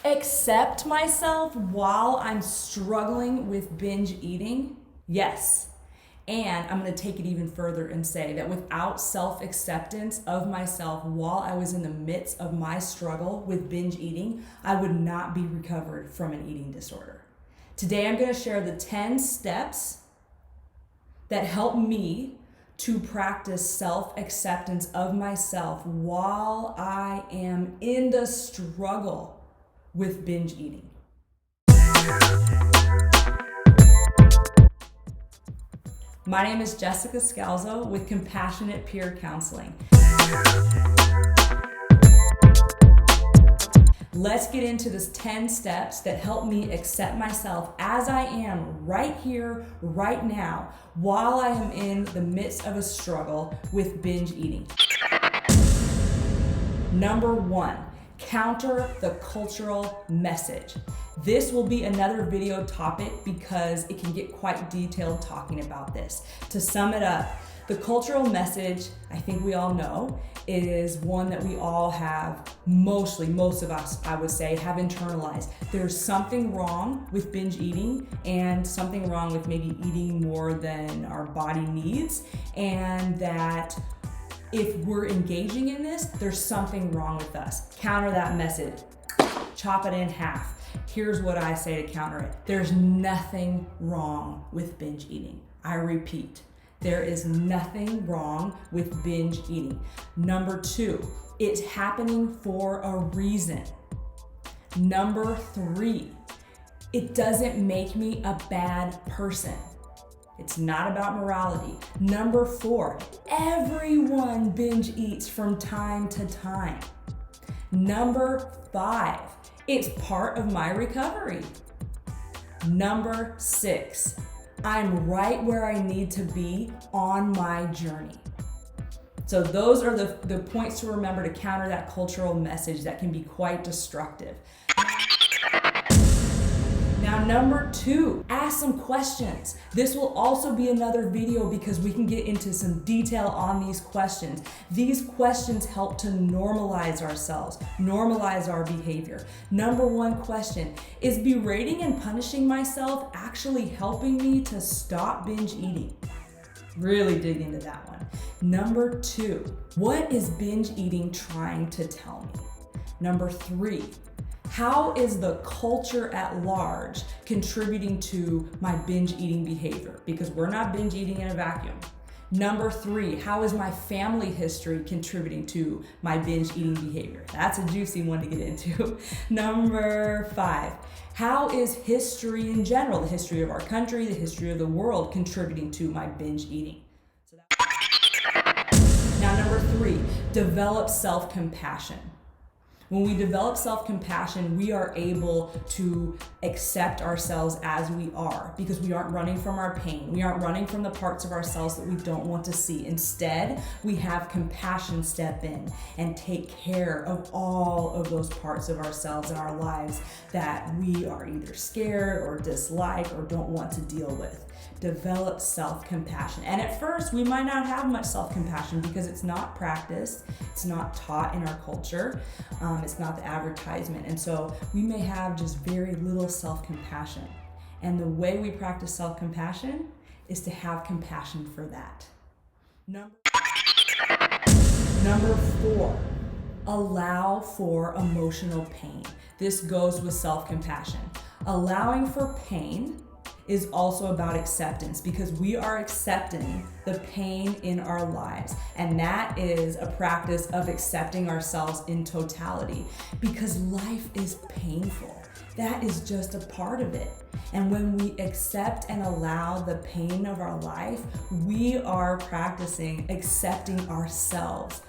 Accept myself while I'm struggling with binge eating? Yes. And I'm going to take it even further and say that without self acceptance of myself while I was in the midst of my struggle with binge eating, I would not be recovered from an eating disorder. Today, I'm going to share the 10 steps that help me to practice self acceptance of myself while I am in the struggle with binge eating. My name is Jessica Scalzo with Compassionate Peer Counseling. Let's get into this 10 steps that help me accept myself as I am right here, right now, while I am in the midst of a struggle with binge eating. Number 1, counter the cultural message. This will be another video topic because it can get quite detailed talking about this. To sum it up, the cultural message, I think we all know, is one that we all have, most of us, I would say, have internalized. There's something wrong with binge eating and something wrong with maybe eating more than our body needs, and that if we're engaging in this, there's something wrong with us. Counter that message. Chop it in half. Here's what I say to counter it. There's nothing wrong with binge eating. I repeat, there is nothing wrong with binge eating. Number 2, it's happening for a reason. Number 3, it doesn't make me a bad person. It's not about morality. Number 4, everyone binge eats from time to time. Number 5, it's part of my recovery. Number 6, I'm right where I need to be on my journey. So those are the points to remember to counter that cultural message that can be quite destructive. Now, number 2, ask some questions. This will also be another video because we can get into some detail on these questions. These questions help to normalize ourselves, normalize our behavior. Number 1 question, is berating and punishing myself actually helping me to stop binge eating? Really dig into that one. Number 2, what is binge eating trying to tell me? Number 3, how is the culture at large contributing to my binge eating behavior? Because we're not binge eating in a vacuum. Number 3, how is my family history contributing to my binge eating behavior? That's a juicy one to get into. Number 5, how is history in general, the history of our country, the history of the world, contributing to my binge eating? Now, number 3, develop self-compassion. When we develop self-compassion, we are able to accept ourselves as we are because we aren't running from our pain. We aren't running from the parts of ourselves that we don't want to see. Instead, we have compassion step in and take care of all of those parts of ourselves in our lives that we are either scared or dislike or don't want to deal with. Develop self-compassion. And at first, we might not have much self-compassion because it's not practiced, it's not taught in our culture, it's not the advertisement. And so we may have just very little self-compassion. And the way we practice self-compassion is to have compassion for that. Number 4, allow for emotional pain. This goes with self-compassion. Allowing for pain is also about acceptance because we are accepting the pain in our lives. And that is a practice of accepting ourselves in totality because life is painful. That is just a part of it. And when we accept and allow the pain of our life, we are practicing accepting ourselves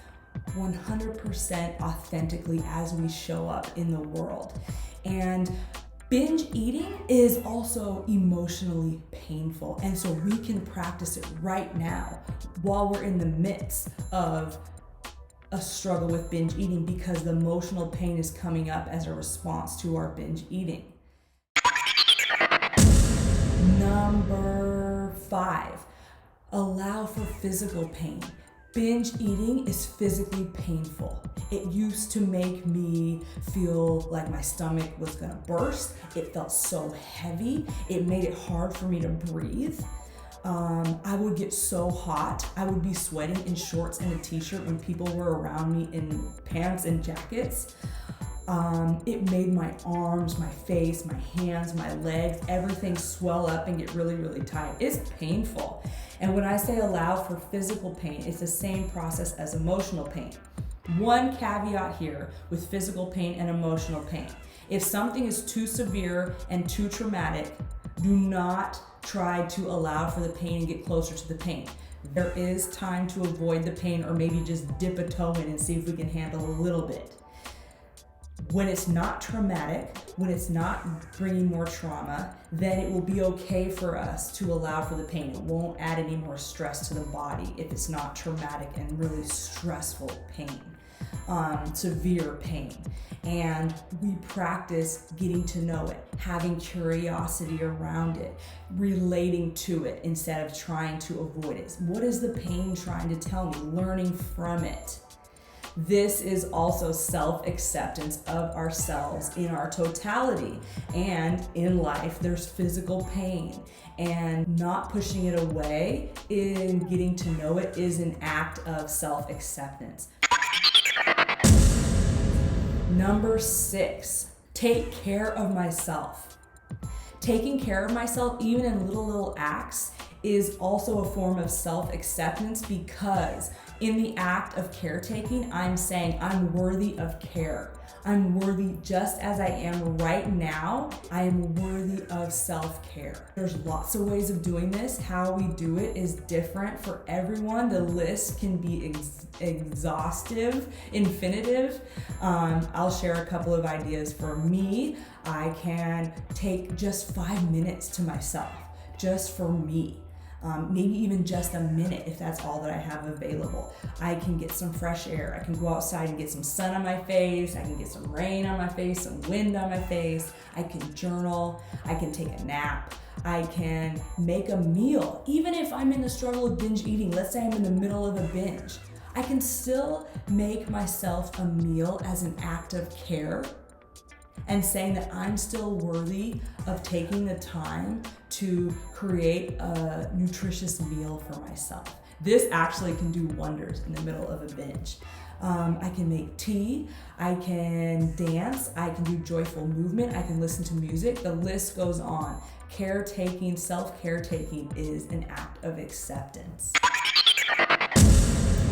100% authentically as we show up in the world. And binge eating is also emotionally painful, and so we can practice it right now while we're in the midst of a struggle with binge eating because the emotional pain is coming up as a response to our binge eating. Number 5, allow for physical pain. Binge eating is physically painful. It used to make me feel like my stomach was gonna burst. It felt so heavy. It made it hard for me to breathe. I would get so hot. I would be sweating in shorts and a t-shirt when people were around me in pants and jackets. It made my arms, my face, my hands, my legs, everything swell up and get really, really tight. It's painful. And when I say allow for physical pain, it's the same process as emotional pain. One caveat here with physical pain and emotional pain. If something is too severe and too traumatic, do not try to allow for the pain and get closer to the pain. There is time to avoid the pain, or maybe just dip a toe in and see if we can handle a little bit. When it's not traumatic, when it's not bringing more trauma, then it will be okay for us to allow for the pain. It won't add any more stress to the body if it's not traumatic and really stressful pain, severe pain. And we practice getting to know it, having curiosity around it, relating to it instead of trying to avoid it. What is the pain trying to tell me? Learning from it. This is also self-acceptance of ourselves in our totality. And in life, there's physical pain. And not pushing it away in getting to know it is an act of self-acceptance. Number 6, take care of myself. Taking care of myself, even in little acts, is also a form of self-acceptance, because in the act of caretaking, I'm saying I'm worthy of care. I'm worthy just as I am right now. I am worthy of self-care. There's lots of ways of doing this. How we do it is different for everyone. The list can be exhaustive, infinitive. I'll share a couple of ideas. For me, I can take just 5 minutes to myself, just for me. Maybe even just a minute if that's all that I have available. I can get some fresh air. I can go outside and get some sun on my face. I can get some rain on my face, some wind on my face. I can journal. I can take a nap. I can make a meal. Even if I'm in the struggle of binge eating, let's say I'm in the middle of a binge, I can still make myself a meal as an act of care and saying that I'm still worthy of taking the time to create a nutritious meal for myself. This actually can do wonders in the middle of a binge. I can make tea, I can dance, I can do joyful movement, I can listen to music. The list goes on. Caretaking, self-caretaking is an act of acceptance.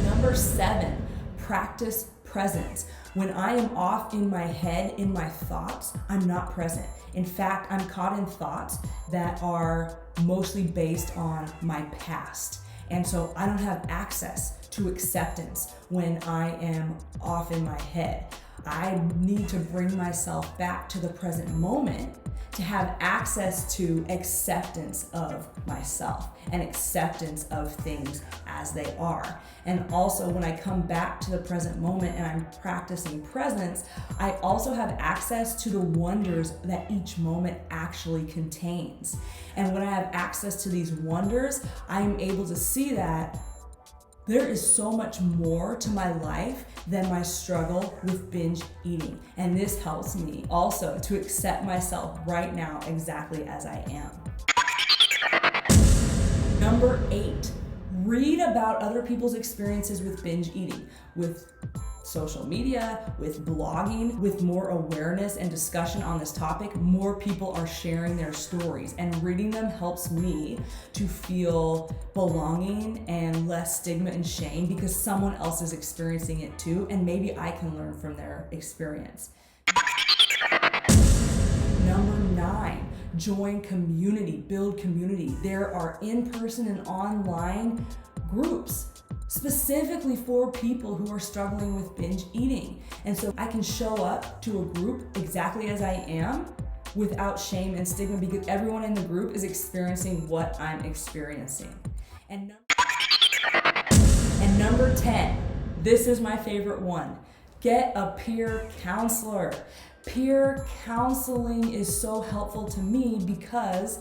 Number 7, practice presence. When I am off in my head, in my thoughts, I'm not present. In fact, I'm caught in thoughts that are mostly based on my past. And so I don't have access to acceptance when I am off in my head. I need to bring myself back to the present moment to have access to acceptance of myself and acceptance of things as they are. And also, when I come back to the present moment and I'm practicing presence, I also have access to the wonders that each moment actually contains. And when I have access to these wonders, I am able to see that there is so much more to my life than my struggle with binge eating. And this helps me also to accept myself right now exactly as I am. Number 8, read about other people's experiences with binge eating, with social media, with blogging, with more awareness and discussion on this topic. More people are sharing their stories, and reading them helps me to feel belonging and less stigma and shame because someone else is experiencing it too, and maybe I can learn from their experience. Number 9, join community, build community. There are in-person and online groups specifically for people who are struggling with binge eating. And so I can show up to a group exactly as I am without shame and stigma because everyone in the group is experiencing what I'm experiencing. And number 10, this is my favorite one. Get a peer counselor. Peer counseling is so helpful to me because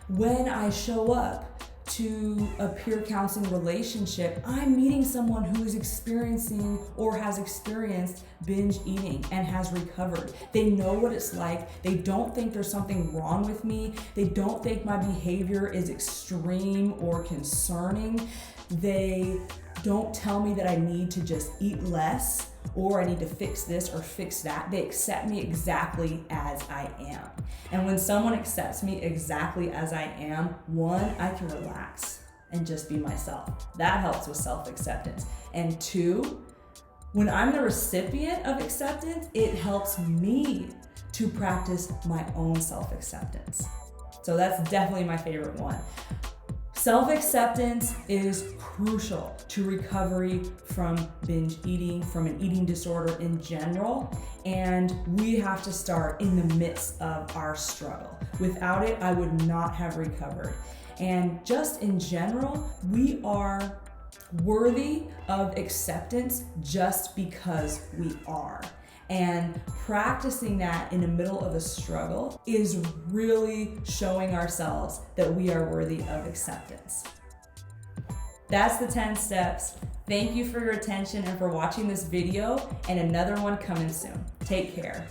when I show up to a peer counseling relationship, I'm meeting someone who is experiencing or has experienced binge eating and has recovered. They know what it's like. They don't think there's something wrong with me. They don't think my behavior is extreme or concerning. They don't tell me that I need to just eat less or I need to fix this or fix that. They accept me exactly as I am. And when someone accepts me exactly as I am, one, I can relax and just be myself. That helps with self-acceptance. And two, when I'm the recipient of acceptance, it helps me to practice my own self-acceptance. So that's definitely my favorite one. Self-acceptance is crucial to recovery from binge eating, from an eating disorder in general, and we have to start in the midst of our struggle. Without it, I would not have recovered. And just in general, we are worthy of acceptance just because we are. And practicing that in the middle of a struggle is really showing ourselves that we are worthy of acceptance. That's the 10 steps. Thank you for your attention and for watching this video, and another one coming soon. Take care.